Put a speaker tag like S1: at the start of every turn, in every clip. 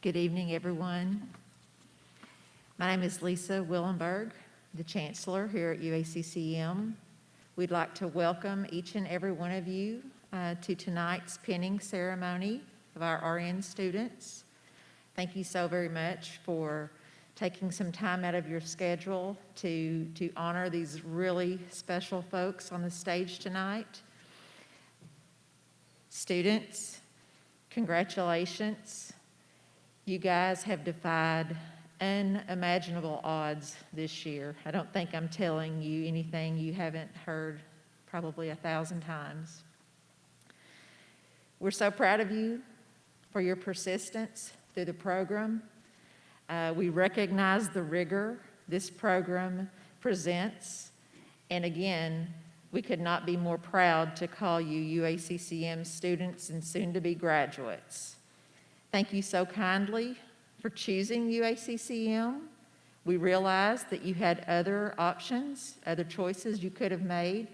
S1: Good evening, everyone. My name is Lisa Willenberg, the Chancellor here at UACCM. We'd like to welcome each and every one of you to tonight's pinning ceremony of our RN students. Thank you so very much for taking some time out of your schedule to honor these really special folks on the stage tonight. Students, congratulations. You guys have defied unimaginable odds this year. I don't think I'm telling you anything you haven't heard probably 1,000 times. We're so proud of you for your persistence through the program. We recognize the rigor this program presents, and again, we could not be more proud to call you UACCM students and soon-to-be graduates. Thank you so kindly for choosing UACCM. We realize that you had other options, other choices you could have made,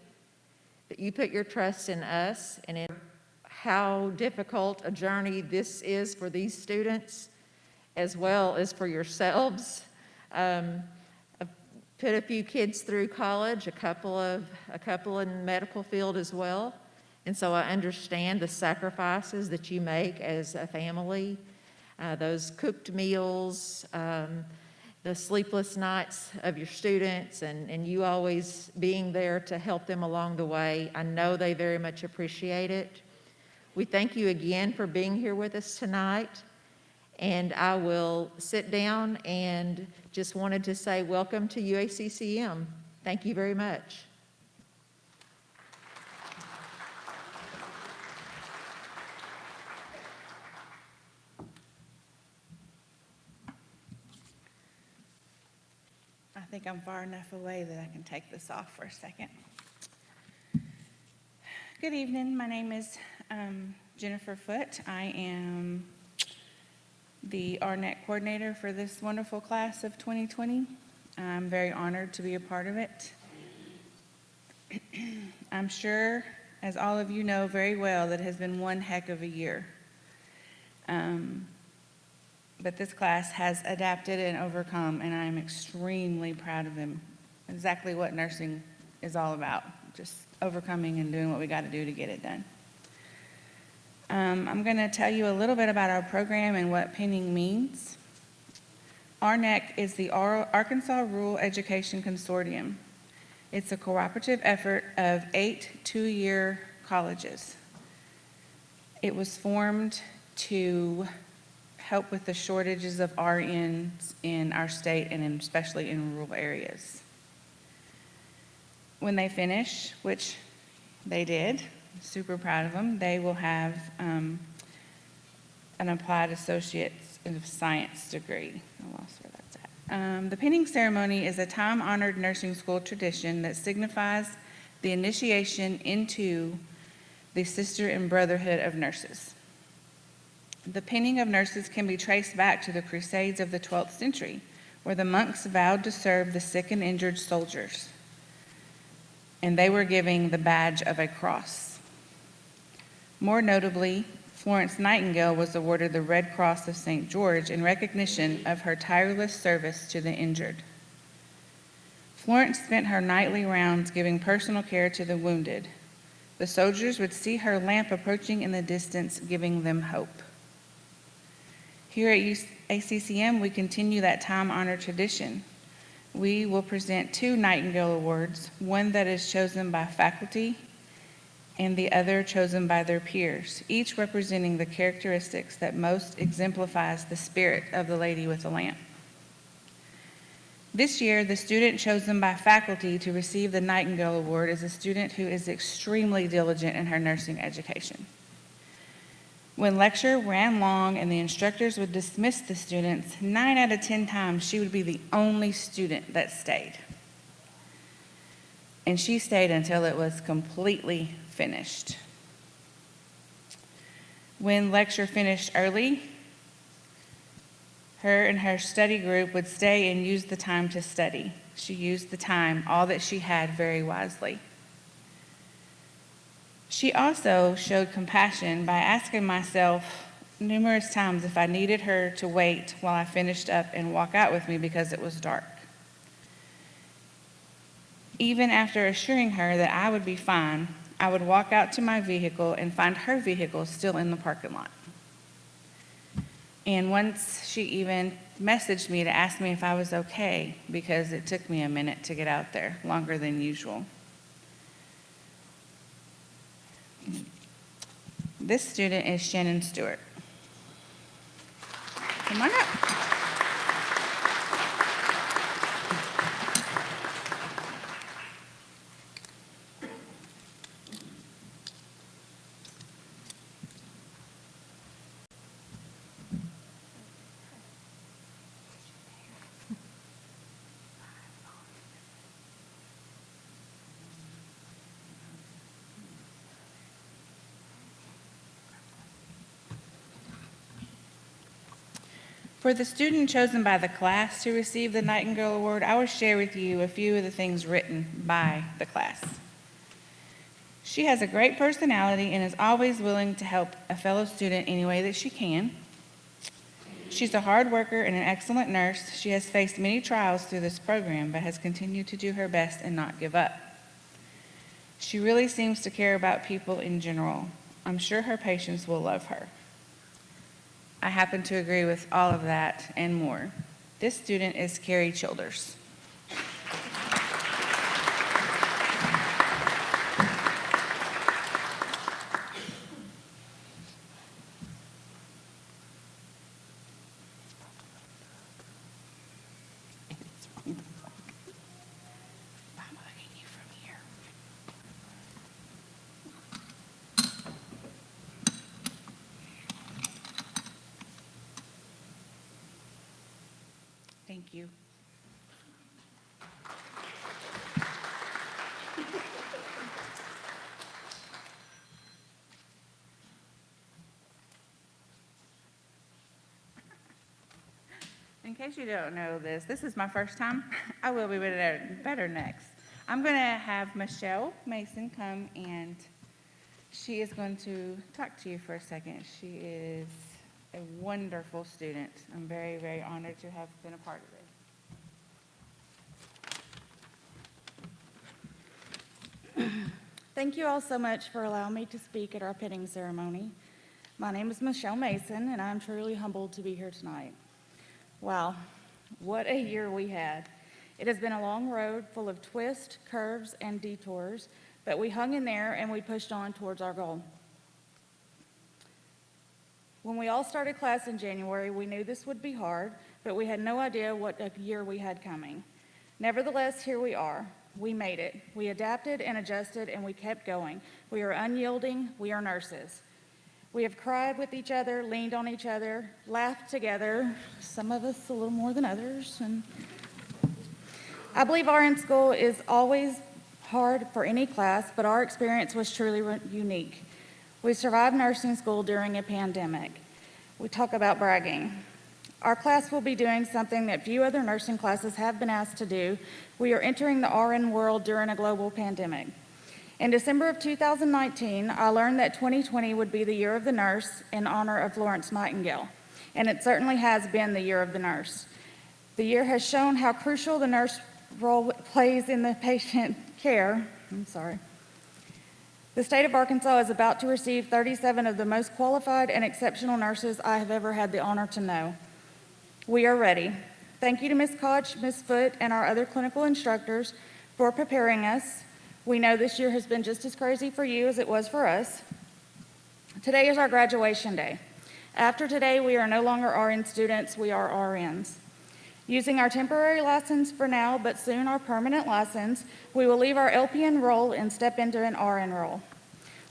S1: but you put your trust in us and in how difficult a journey this is for these students, as well as for yourselves. I've put a few kids through college, a couple in the medical field as well. And so I understand the sacrifices that you make as a family, those cooked meals, the sleepless nights of your students, and you always being there to help them along the way. I know they very much appreciate it. We thank you again for being here with us tonight. And I will sit down and just wanted to say welcome to UACCM. Thank you very much.
S2: I think I'm far enough away that I can take this off for a second. Good evening. My name is Jennifer Foote. I am the RNET coordinator for this wonderful class of 2020. I'm very honored to be a part of it. I'm sure, as all of you know very well, that it has been one heck of a year. But this class has adapted and overcome, and I'm extremely proud of them. Exactly what nursing is all about, just overcoming and doing what we got to do to get it done. I'm going to tell you a little bit about our program and what pinning means. RNEC is the Arkansas Rural Education Consortium. It's a cooperative effort of 8 two-year colleges. It was formed to help with the shortages of RNs in our state and especially in rural areas. When they finish, which they did, super proud of them, they will have an applied associate's in science degree. I lost where that's at. The pinning ceremony is a time-honored nursing school tradition that signifies the initiation into the sister and brotherhood of nurses. The pinning of nurses can be traced back to the Crusades of the 12th century, where the monks vowed to serve the sick and injured soldiers, and they were giving the badge of a cross. More notably, Florence Nightingale was awarded the Red Cross of St. George in recognition of her tireless service to the injured. Florence spent her nightly rounds giving personal care to the wounded. The soldiers would see her lamp approaching in the distance, giving them hope. Here at UACCM, we continue that time-honored tradition. We will present 2 Nightingale Awards, one that is chosen by faculty and the other chosen by their peers, each representing the characteristics that most exemplifies the spirit of the lady with the lamp. This year, the student chosen by faculty to receive the Nightingale Award is a student who is extremely diligent in her nursing education. When lecture ran long and the instructors would dismiss the students, 9 out of 10 times she would be the only student that stayed. And she stayed until it was completely finished. When lecture finished early, her and her study group would stay and use the time to study. She used the time, all that she had, very wisely. She also showed compassion by asking myself numerous times if I needed her to wait while I finished up and walk out with me because it was dark. Even after assuring her that I would be fine, I would walk out to my vehicle and find her vehicle still in the parking lot. And once she even messaged me to ask me if I was okay because it took me a minute to get out there, longer than usual. This student is Shannon Stewart. Come on up. For the student chosen by the class to receive the Nightingale Award, I will share with you a few of the things written by the class. She has a great personality and is always willing to help a fellow student any way that she can. She's a hard worker and an excellent nurse. She has faced many trials through this program, but has continued to do her best and not give up. She really seems to care about people in general. I'm sure her patients will love her. I happen to agree with all of that and more. This student is Carrie Childers. Thank you. In case you don't know this is my first time. I will be better next. I'm going to have Michelle Mason come, and she is going to talk to you for a second. She is a wonderful student. I'm very, very honored to have been a part of it.
S3: Thank you all so much for allowing me to speak at our pinning ceremony. My name is Michelle Mason, and I'm truly humbled to be here tonight. Wow, what a year we had. It has been a long road full of twists, curves, and detours, but we hung in there and we pushed on towards our goal. When we all started class in January, we knew this would be hard, but we had no idea what a year we had coming. Nevertheless, here we are. We made it. We adapted and adjusted, and we kept going. We are unyielding. We are nurses. We have cried with each other, leaned on each other, laughed together, some of us a little more than others. And I believe RN school is always hard for any class, but our experience was truly unique. We survived nursing school during a pandemic. We talk about bragging. Our class will be doing something that few other nursing classes have been asked to do. We are entering the RN world during a global pandemic. In December of 2019, I learned that 2020 would be the year of the nurse in honor of Florence Nightingale, and it certainly has been the year of the nurse. The year has shown how crucial the nurse role plays in the patient care. The state of Arkansas is about to receive 37 of the most qualified and exceptional nurses I have ever had the honor to know. We are ready. Thank you to Ms. Koch, Ms. Foote, and our other clinical instructors for preparing us. We know this year has been just as crazy for you as it was for us. Today is our graduation day. After today, we are no longer RN students, we are RNs. Using our temporary license for now, but soon our permanent license, we will leave our LPN role and step into an RN role.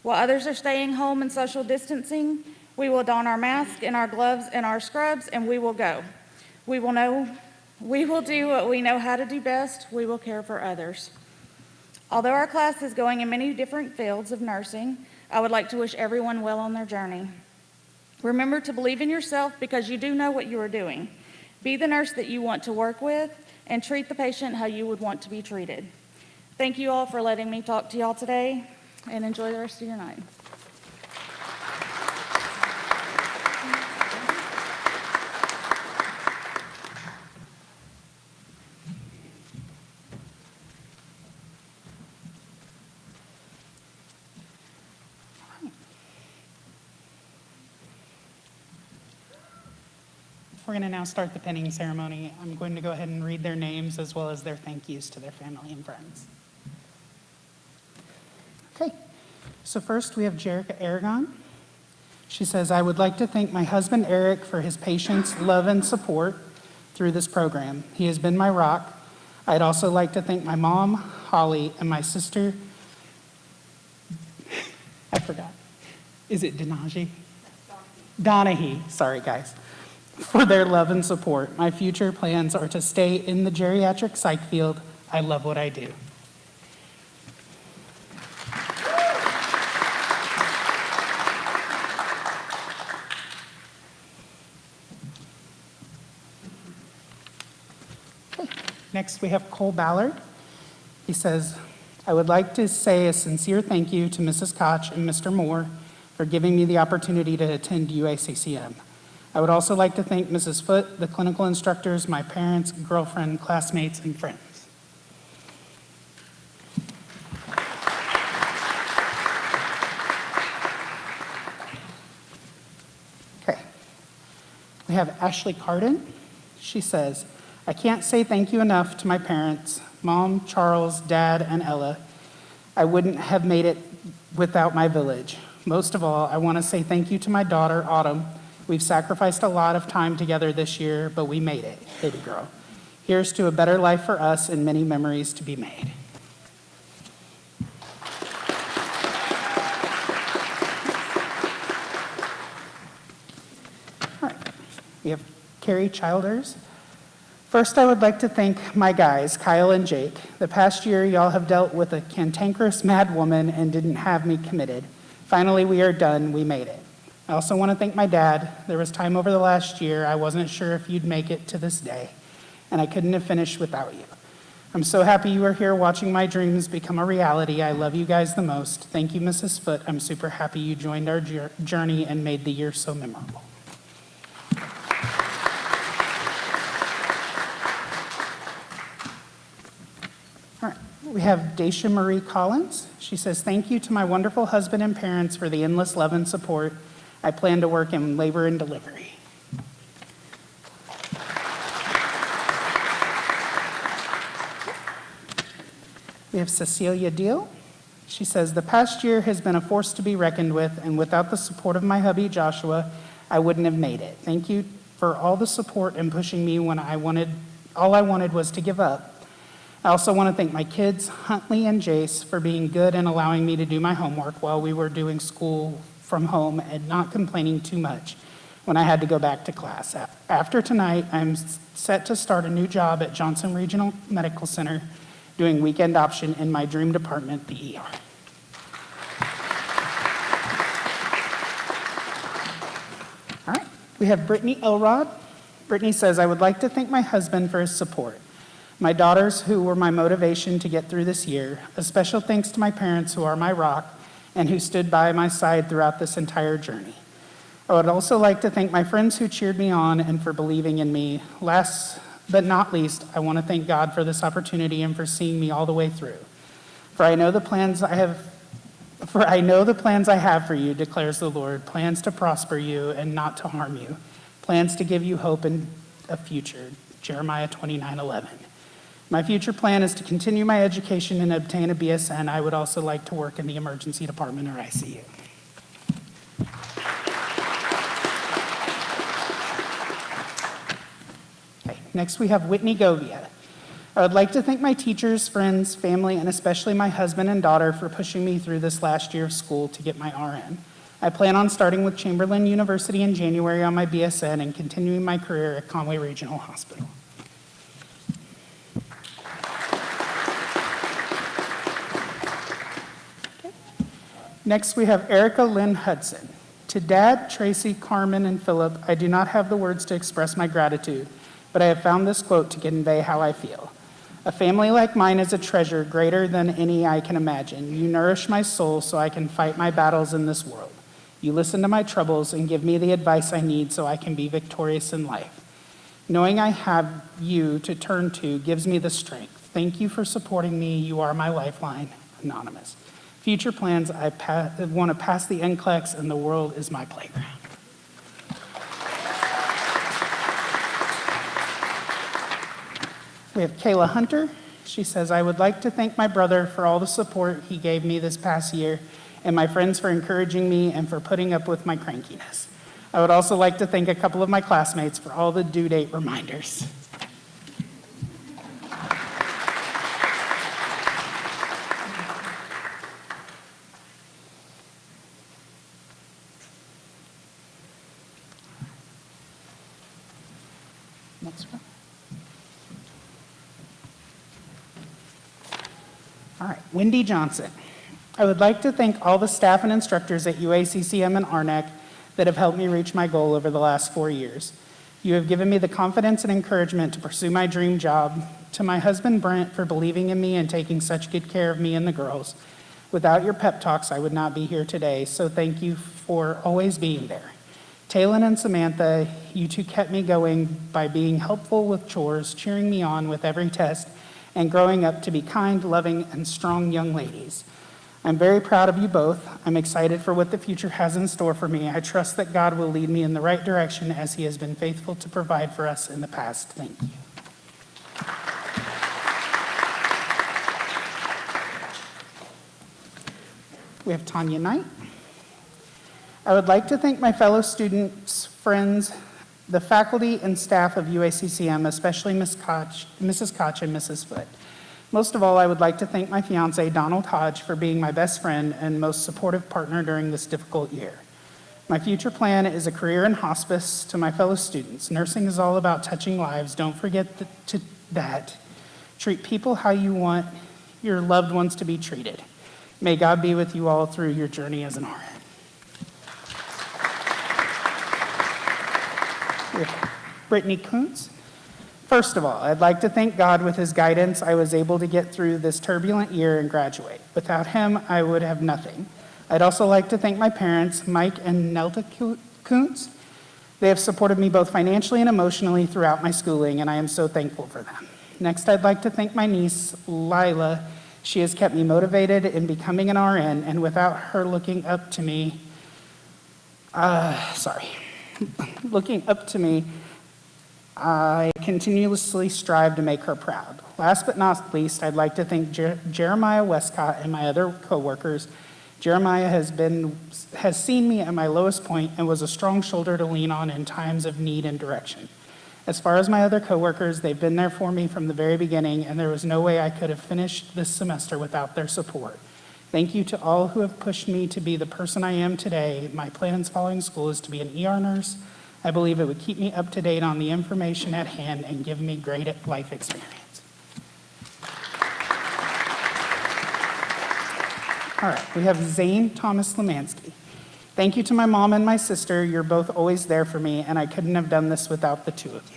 S3: While others are staying home and social distancing, we will don our masks and our gloves and our scrubs, and we will go. We will do what we know how to do best. We will care for others. Although our class is going in many different fields of nursing, I would like to wish everyone well on their journey. Remember to believe in yourself because you do know what you are doing. Be the nurse that you want to work with and treat the patient how you would want to be treated. Thank you all for letting me talk to y'all today, and enjoy the rest of your night.
S4: We're going to now start the pinning ceremony. I'm going to go ahead and read their names as well as their thank yous to their family and friends. Okay, so first we have Jerica Aragon. She says, I would like to thank my husband Eric for his patience, love, and support through this program. He has been my rock. I'd also like to thank my mom, Holly, and my sister, I forgot. Is it Denaji? Donahue, sorry guys, for their love and support. My future plans are to stay in the geriatric psych field. I love what I do. Okay. Next we have Cole Ballard. He says, I would like to say a sincere thank you to Mrs. Koch and Mr. Moore for giving me the opportunity to attend UACCM. I would also like to thank Mrs. Foote, the clinical instructors, my parents, girlfriend, classmates, and friends. Okay. We have Ashley Cardin. She says, I can't say thank you enough to my parents, Mom, Charles, Dad, and Ella. I wouldn't have made it without my village. Most of all, I want to say thank you to my daughter, Autumn. We've sacrificed a lot of time together this year, but we made it, baby girl. Here's to a better life for us and many memories to be made. All right, we have Carrie Childers. First, I would like to thank my guys, Kyle and Jake. The past year, y'all have dealt with a cantankerous mad woman and didn't have me committed. Finally, we are done. We made it. I also want to thank my dad. There was time over the last year I wasn't sure if you'd make it to this day, and I couldn't have finished without you. I'm so happy you are here watching my dreams become a reality. I love you guys the most. Thank you, Mrs. Foote. I'm super happy you joined our journey and made the year so memorable. All right, we have Daisha Marie Collins. She says, thank you to my wonderful husband and parents for the endless love and support. I plan to work in labor and delivery. We have Cecilia Deal. She says, the past year has been a force to be reckoned with, and without the support of my hubby, Joshua, I wouldn't have made it. Thank you for all the support and pushing me when all I wanted was to give up. I also want to thank my kids, Huntley and Jace, for being good and allowing me to do my homework while we were doing school from home and not complaining too much when I had to go back to class. After tonight, I'm set to start a new job at Johnson Regional Medical Center doing weekend option in my dream department, the ER. All right, we have Brittany Elrod. Brittany says, I would like to thank my husband for his support. My daughters, who were my motivation to get through this year. A special thanks to my parents, who are my rock, and who stood by my side throughout this entire journey. I would also like to thank my friends who cheered me on and for believing in me. Last but not least, I want to thank God for this opportunity and for seeing me all the way through. For I know the plans I have for you, declares the Lord, plans to prosper you and not to harm you, plans to give you hope and a future. Jeremiah 29:11. My future plan is to continue my education and obtain a BSN. I would also like to work in the emergency department or ICU. Okay, next we have Whitney Govia. I would like to thank my teachers, friends, family, and especially my husband and daughter for pushing me through this last year of school to get my RN. I plan on starting with Chamberlain University in January on my BSN and continuing my career at Conway Regional Hospital. Next, we have Erica Lynn Hudson. To Dad, Tracy, Carmen, and Philip, I do not have the words to express my gratitude, but I have found this quote to convey how I feel. A family like mine is a treasure greater than any I can imagine. You nourish my soul so I can fight my battles in this world. You listen to my troubles and give me the advice I need so I can be victorious in life. Knowing I have you to turn to gives me the strength. Thank you for supporting me. You are my lifeline. Anonymous. Future plans, I want to pass the NCLEX and the world is my playground. We have Kayla Hunter. She says, I would like to thank my brother for all the support he gave me this past year, and my friends for encouraging me and for putting up with my crankiness. I would also like to thank a couple of my classmates for all the due date reminders. Next one. All right, Wendy Johnson. I would like to thank all the staff and instructors at UACCM and RNEC that have helped me reach my goal over the last 4 years. You have given me the confidence and encouragement to pursue my dream job. To my husband, Brent, for believing in me and taking such good care of me and the girls. Without your pep talks, I would not be here today, so thank you for always being there. Taylin and Samantha, you two kept me going by being helpful with chores, cheering me on with every test, and growing up to be kind, loving, and strong young ladies. I'm very proud of you both. I'm excited for what the future has in store for me. I trust that God will lead me in the right direction as he has been faithful to provide for us in the past. Thank you. We have Tanya Knight. I would like to thank my fellow students, friends, the faculty and staff of UACCM, especially Mrs. Koch and Mrs. Foote. Most of all, I would like to thank my fiance, Donald Hodge, for being my best friend and most supportive partner during this difficult year. My future plan is a career in hospice. To my fellow students, nursing is all about touching lives. Don't forget that. Treat people how you want your loved ones to be treated. May God be with you all through your journey as an RN. Brittany Koontz. First of all, I'd like to thank God. With his guidance, I was able to get through this turbulent year and graduate. Without him, I would have nothing. I'd also like to thank my parents, Mike and Nelda Koontz. They have supported me both financially and emotionally throughout my schooling, and I am so thankful for them. Next, I'd like to thank my niece, Lila. She has kept me motivated in becoming an RN, and without her looking up to me, I continuously strive to make her proud. Last but not least, I'd like to thank Jeremiah Westcott and my other coworkers. Jeremiah has seen me at my lowest point and was a strong shoulder to lean on in times of need and direction. As far as my other coworkers, they've been there for me from the very beginning, and there was no way I could have finished this semester without their support. Thank you to all who have pushed me to be the person I am today. My plans following school is to be an ER nurse. I believe it would keep me up to date on the information at hand and give me great life experience. All right, we have Zane Thomas Slimansky. Thank you to my mom and my sister. You're both always there for me, and I couldn't have done this without the two of you.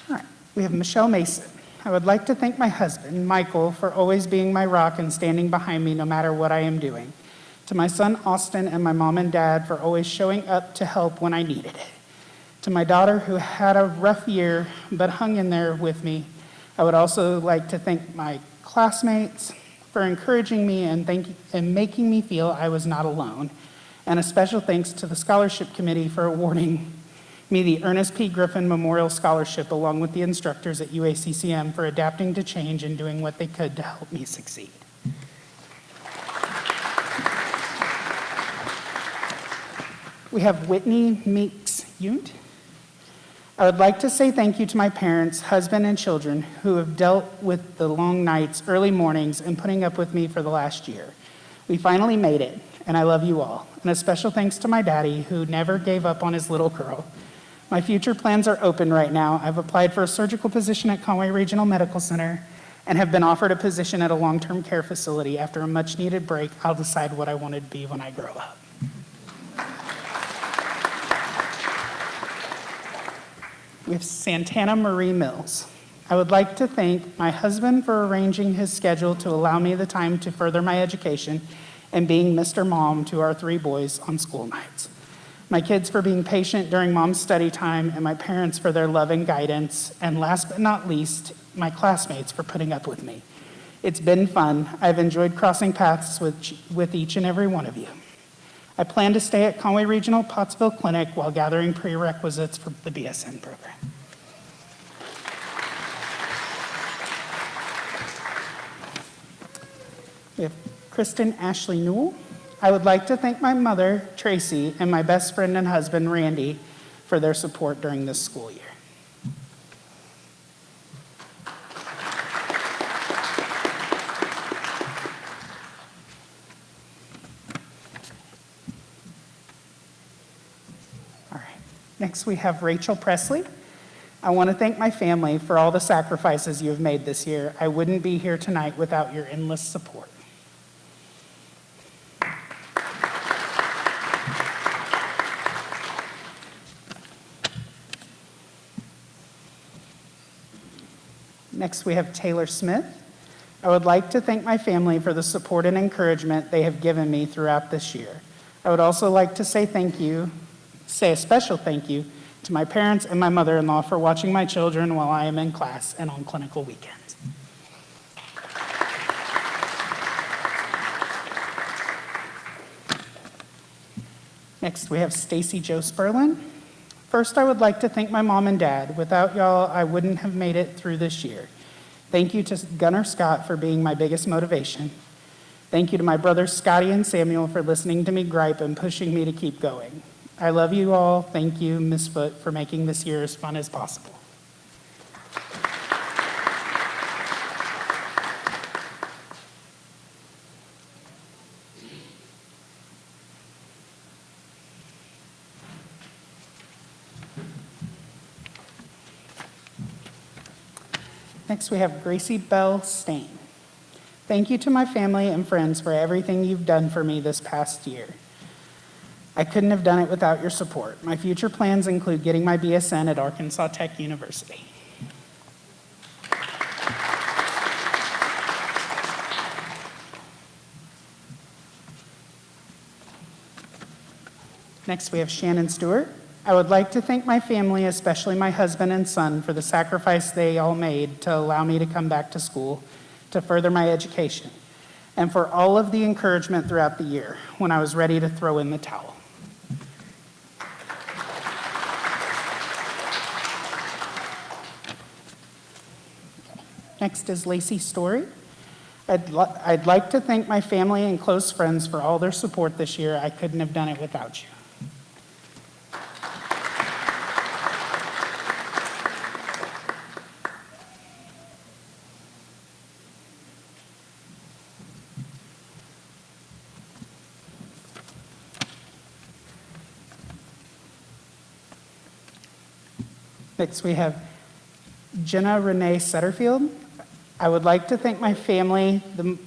S4: All right, we have Michelle Mason. I would like to thank my husband, Michael, for always being my rock and standing behind me no matter what I am doing. To my son, Austin, and my mom and dad for always showing up to help when I needed it. To my daughter, who had a rough year but hung in there with me, I would also like to thank my classmates for encouraging me and making me feel I was not alone. And a special thanks to the Scholarship Committee for awarding me the Ernest P. Griffin Memorial Scholarship, along with the instructors at UACCM for adapting to change and doing what they could to help me succeed. We have Whitney Meeks Yount. I would like to say thank you to my parents, husband, and children who have dealt with the long nights, early mornings, and putting up with me for the last year. We finally made it, and I love you all. And a special thanks to my daddy, who never gave up on his little girl. My future plans are open right now. I've applied for a surgical position at Conway Regional Medical Center and have been offered a position at a long-term care facility. After a much-needed break, I'll decide what I want to be when I grow up. We have Santana Marie Mills. I would like to thank my husband for arranging his schedule to allow me the time to further my education and being Mr. Mom to our 3 boys on school nights. my kids for being patient during mom's study time, and my parents for their love and guidance, and last but not least, my classmates for putting up with me. It's been fun. I've enjoyed crossing paths with each and every one of you. I plan to stay at Conway Regional Pottsville Clinic while gathering prerequisites for the BSN program. We have Kristen Ashley Newell. I would like to thank my mother, Tracy, and my best friend and husband, Randy, for their support during this school year. All right. Next, we have Rachel Presley. I want to thank my family for all the sacrifices you have made this year. I wouldn't be here tonight without your endless support. Next, we have Taylor Smith. I would like to thank my family for the support and encouragement they have given me throughout this year. I would also like to say a special thank you to my parents and my mother-in-law for watching my children while I am in class and on clinical weekends. Next, we have Stacy Joe Sperlin. First, I would like to thank my mom and dad. Without y'all, I wouldn't have made it through this year. Thank you to Gunnar Scott for being my biggest motivation. Thank you to my brothers Scotty and Samuel for listening to me gripe and pushing me to keep going. I love you all. Thank you, Ms. Foote, for making this year as fun as possible. Next, we have Gracie Bell Stain. Thank you to my family and friends for everything you've done for me this past year. I couldn't have done it without your support. My future plans include getting my BSN at Arkansas Tech University. Next, we have Shannon Stewart. I would like to thank my family, especially my husband and son, for the sacrifice they all made to allow me to come back to school to further my education, and for all of the encouragement throughout the year when I was ready to throw in the towel. Next is Lacey Story. I'd like to thank my family and close friends for all their support this year. I couldn't have done it without you. Next, we have Jenna Renee Sutterfield. I would like to thank my family the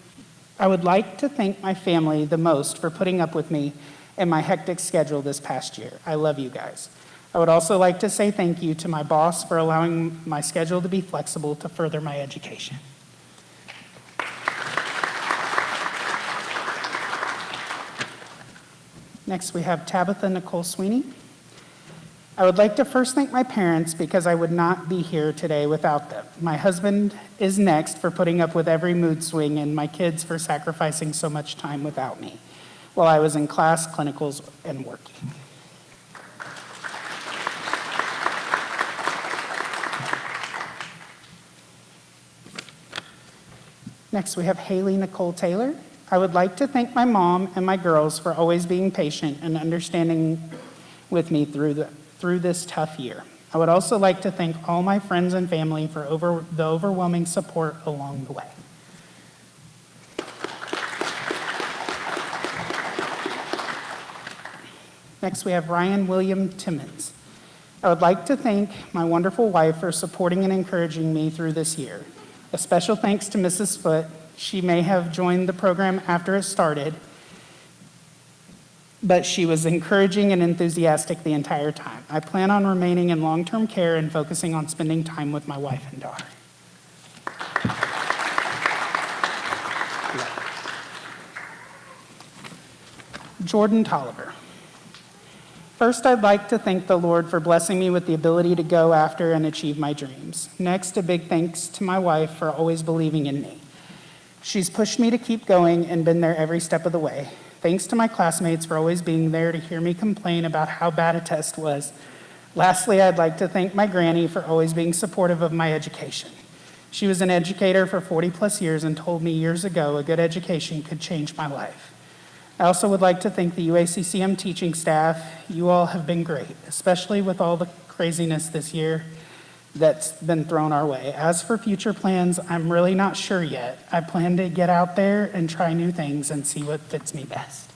S4: most for putting up with me and my hectic schedule this past year. I love you guys. I would also like to say thank you to my boss for allowing my schedule to be flexible to further my education. Next, we have Tabitha Nicole Sweeney. I would like to first thank my parents because I would not be here today without them. My husband is next for putting up with every mood swing, and my kids for sacrificing so much time without me while I was in class, clinicals, and working. Next, we have Haley Nicole Taylor. I would like to thank my mom and my girls for always being patient and understanding with me through this tough year. I would also like to thank all my friends and family for the overwhelming support along the way. Next, we have Ryan William Timmons. I would like to thank my wonderful wife for supporting and encouraging me through this year. A special thanks to Mrs. Foote. She may have joined the program after it started, but she was encouraging and enthusiastic the entire time. I plan on remaining in long-term care and focusing on spending time with my wife and daughter. Jordan Tolliver. First, I'd like to thank the Lord for blessing me with the ability to go after and achieve my dreams. Next, a big thanks to my wife for always believing in me. She's pushed me to keep going and been there every step of the way. Thanks to my classmates for always being there to hear me complain about how bad a test was. Lastly, I'd like to thank my granny for always being supportive of my education. She was an educator for 40+ years and told me years ago a good education could change my life. I also would like to thank the UACCM teaching staff. You all have been great, especially with all the craziness this year that's been thrown our way. As for future plans, I'm really not sure yet. I plan to get out there and try new things and see what fits me best.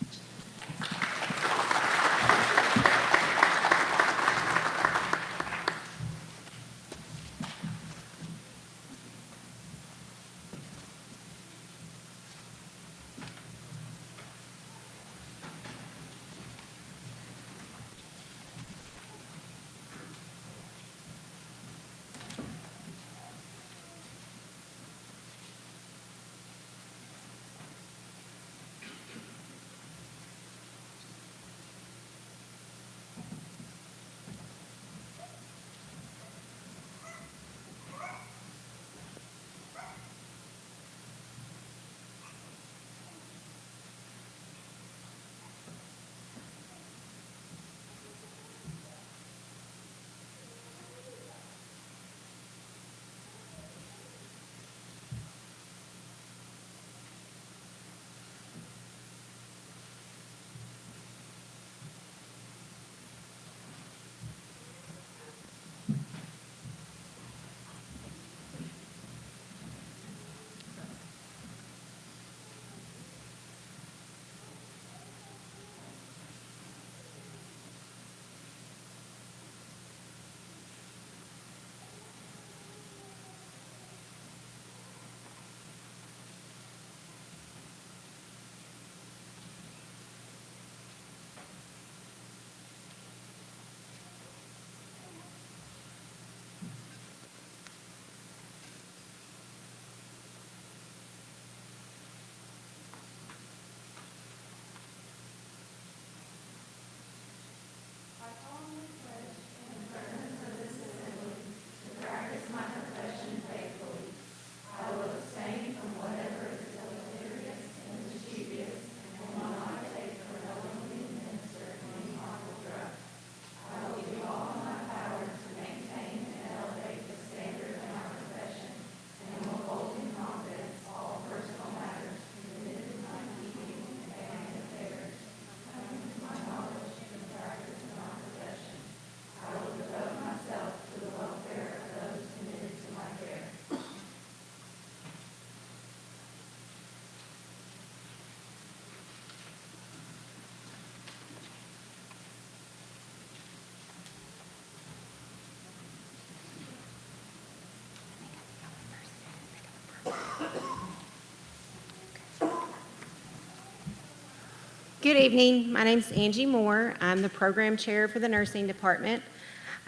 S5: Good evening. My name's Angie Moore. I'm the program chair for the nursing department.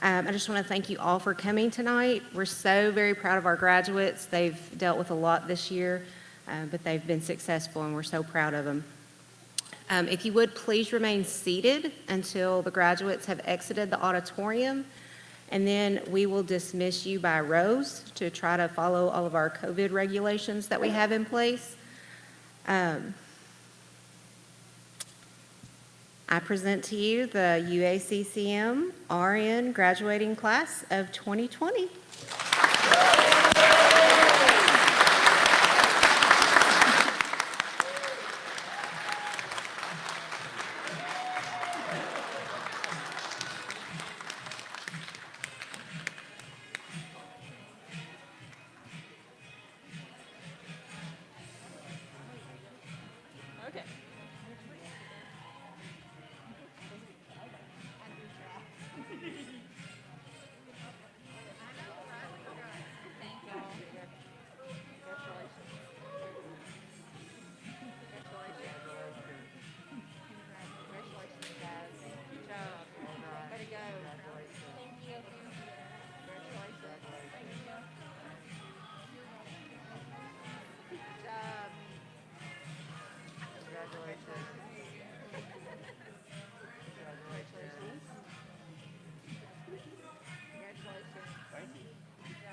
S5: I just want to thank you all for coming tonight. We're so very proud of our graduates. They've dealt with a lot this year, but they've been successful and we're so proud of them. If you would, please remain seated until the graduates have exited the auditorium, and then we will dismiss you by rows to try to follow all of our COVID regulations that we have in place. I present to you the UACCM RN graduating class of 2020.